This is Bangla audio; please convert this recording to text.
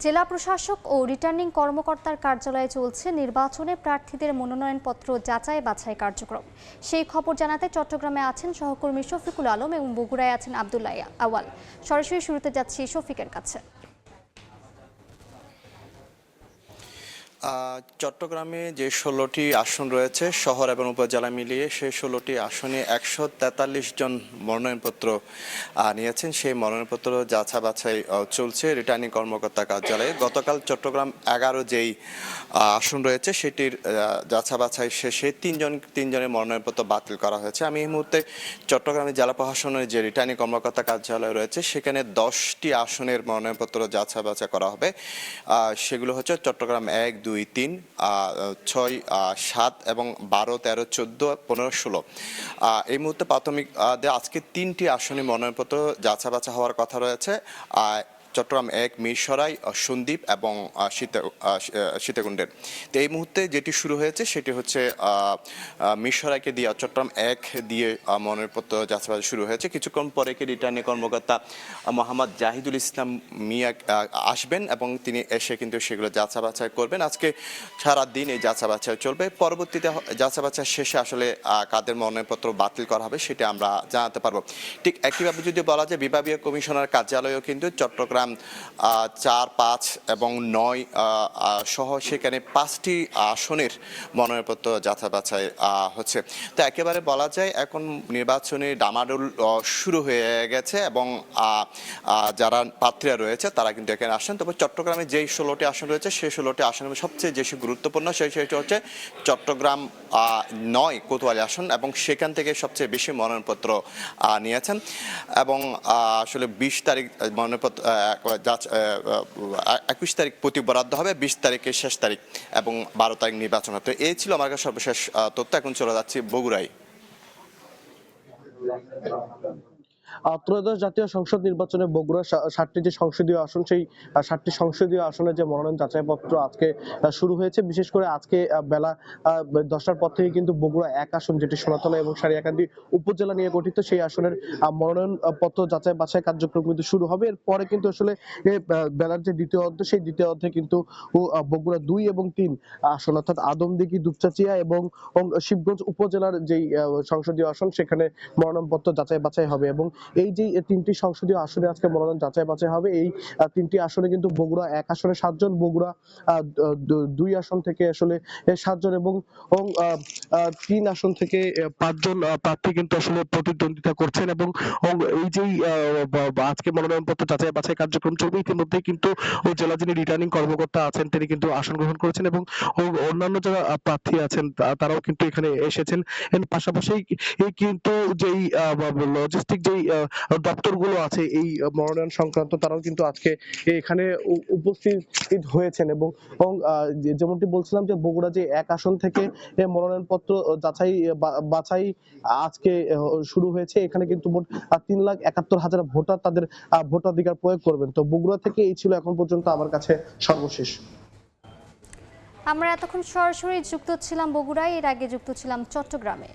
জেলা প্রশাসক ও রিটার্নিং কর্মকর্তার কার্যালয়ে চলছে নির্বাচনে প্রার্থীদের মনোনয়নপত্র যাচাই বাছাই কার্যক্রম। সেই খবর জানাতে চট্টগ্রামে আছেন সহকর্মী শফিকুল আলম এবং বগুড়ায় আছেন আব্দুল্লাহ আওয়াল। সরাসরি শুরুতে যাচ্ছি শফিকের কাছে। চট্টগ্রামে যে ১৬টি আসন রয়েছে শহর এবং উপজেলা মিলিয়ে সেই ১৬টি আসনে ১৪৩ জন মনোনয়নপত্র নিয়েছেন। সেই মনোনয়নপত্র যাচা বাছাই চলছে রিটার্নিং কর্মকর্তা কার্যালয়ে। গতকাল চট্টগ্রাম ১১ যেই আসন রয়েছে সেটির যাচা বাছাই শেষে তিনজনের মনোনয়নপত্র বাতিল করা হয়েছে। আমি এই মুহূর্তে চট্টগ্রামের জেলা প্রশাসনের যে রিটার্নিং কর্মকর্তা কার্যালয় রয়েছে সেখানে ১০টি আসনের মনোনয়নপত্র যাচা বাছাই করা হবে। সেগুলো হচ্ছে চট্টগ্রাম ১, ২, ৩, ৬, ৭ এবং ১২, ১৩, ১৪, ১৫, ১৬। এই মুহূর্তে প্রাথমিক আজকে ৩টি আসনে মনোনয়নপত্র যাচা বাছা হওয়ার কথা রয়েছে। চট্টগ্রাম ১, মিরসরাই, সন্দ্বীপ এবং সীতাকুণ্ডের। তো এই মুহূর্তে যেটি শুরু হয়েছে সেটি হচ্ছে মিরসরাইকে দিয়ে চট্টগ্রাম ১ দিয়ে মনোনয়নপত্র যাচাই শুরু হয়েছে। কিছুক্ষণ পরে রিটার্নিং কর্মকর্তা মোহাম্মদ জাহিদুল ইসলাম মিয়া আসবেন এবং তিনি এসে কিন্তু সেগুলো যাচা বাছাই করবেন। আজকে সারা দিন এই যাচা বাছাই চলবে। পরবর্তীতে যাচা বাছাই শেষে আসলে কাদের মনোনয়নপত্র বাতিল করা হবে সেটা আমরা জানাতে পারবো। ঠিক একইভাবে যদি বলা যায় বিভাগীয় কমিশনার কার্যালয়েও কিন্তু চট্টগ্রাম ৪, ৫ এবং ৯ সহ সেখানে ৫টি আসনের মনোনয়নপত্র যাচা বাছাই হচ্ছে। তো একেবারে বলা যায় এখন নির্বাচনী ডামাডোল শুরু হয়ে গেছে এবং যারা প্রার্থীরা রয়েছে তারা কিন্তু এখানে আসেন। তবে চট্টগ্রামে যেই 16টি আসন রয়েছে সেই 16টি আসনের সবচেয়ে বেশি গুরুত্বপূর্ণ সেটি হচ্ছে চট্টগ্রাম ৯ কোতোয়ালি আসন এবং সেখান থেকে সবচেয়ে বেশি মনোনয়নপত্র নিয়েছেন এবং আসলে ২০ তারিখ মনোনয়নপত্র ২১ তারিখ প্রতি বরাদ্দ হবে, ২০ তারিখে শেষ তারিখ এবং ১২ তারিখ নির্বাচন হবে। তো এই ছিল আমার কাছে সর্বশেষ তথ্য। এখন চলে যাচ্ছি বগুড়ায়। ত্রয়োদশ জাতীয় সংসদ নির্বাচনে বগুড়া ৭টি যে সংসদীয় আসন সেই ৭টি সংসদীয় আসনে যে মনোনয়ন যাচাইপত্র আজকে শুরু হয়েছে। বিশেষ করে আজকে বেলা ১০টার পর থেকে কিন্তু বগুড়া ১ আসন যেটি সোনাতলা এবং সারিয়াকান্দি উপজেলা নিয়ে গঠিত সেই আসনের মনোনয়ন পত্র যাচাই বাছাই কার্যক্রম কিন্তু শুরু হবে। এরপরে কিন্তু আসলে বেলার যে দ্বিতীয় অর্ধে সেই দ্বিতীয় অর্ধে কিন্তু বগুড়া ২ এবং ৩ আসন অর্থাৎ আদমদিঘি, দুপচাচিয়া এবং শিবগঞ্জ উপজেলার যেই সংসদীয় আসন সেখানে মনোনয়নপত্র যাচাই বাছাই হবে এবং এই যে ৩টি সংসদীয় আসনে আজকে মনোনয়ন যাচাই বাছাই হবে। এই ৩টি আসনে কিন্তু বগুড়া ১ আসনে ৭ জন, বগুড়া ২ আসন থেকে আসলে ৭ জন এবং ৩ আসন থেকে ৫ জন প্রার্থী কিন্তু আসলে প্রতিদ্বন্দ্বিতা করছেন এবং এই যে আজকে মনোনয়নপত্র যাচাই বাছাই কার্যক্রম চলবে। ইতিমধ্যেই কিন্তু জেলা যিনি রিটার্নিং কর্মকর্তা আছেন তিনি কিন্তু আসন গ্রহণ করেছেন এবং অন্যান্য যারা প্রার্থী আছেন তারাও কিন্তু এখানে এসেছেন। এর পাশাপাশি কিন্তু যেই লজিস্টিক যেই দপ্তরগুলো আছে এই মনোনয়ন সংক্রান্ত তারাও কিন্তু আজকে এখানে উপস্থিত হয়েছেন এবং যেমনটি বলছিলাম যে বগুড়া যে ১ আসন থেকে মনোনয়নপত্র যাচাই বাছাই আজকে শুরু হয়েছে। এখানে কিন্তু মোট ৩,৭১,০০০ ভোটার তাদের ভোটাধিকার প্রয়োগ করবেন। তো বগুড়া থেকে এই ছিল এখন পর্যন্ত আমার কাছে সর্বশেষ। আমরা এতক্ষণ সরাসরি যুক্ত ছিলাম বগুড়ায়, এর আগে যুক্ত ছিলাম চট্টগ্রামে।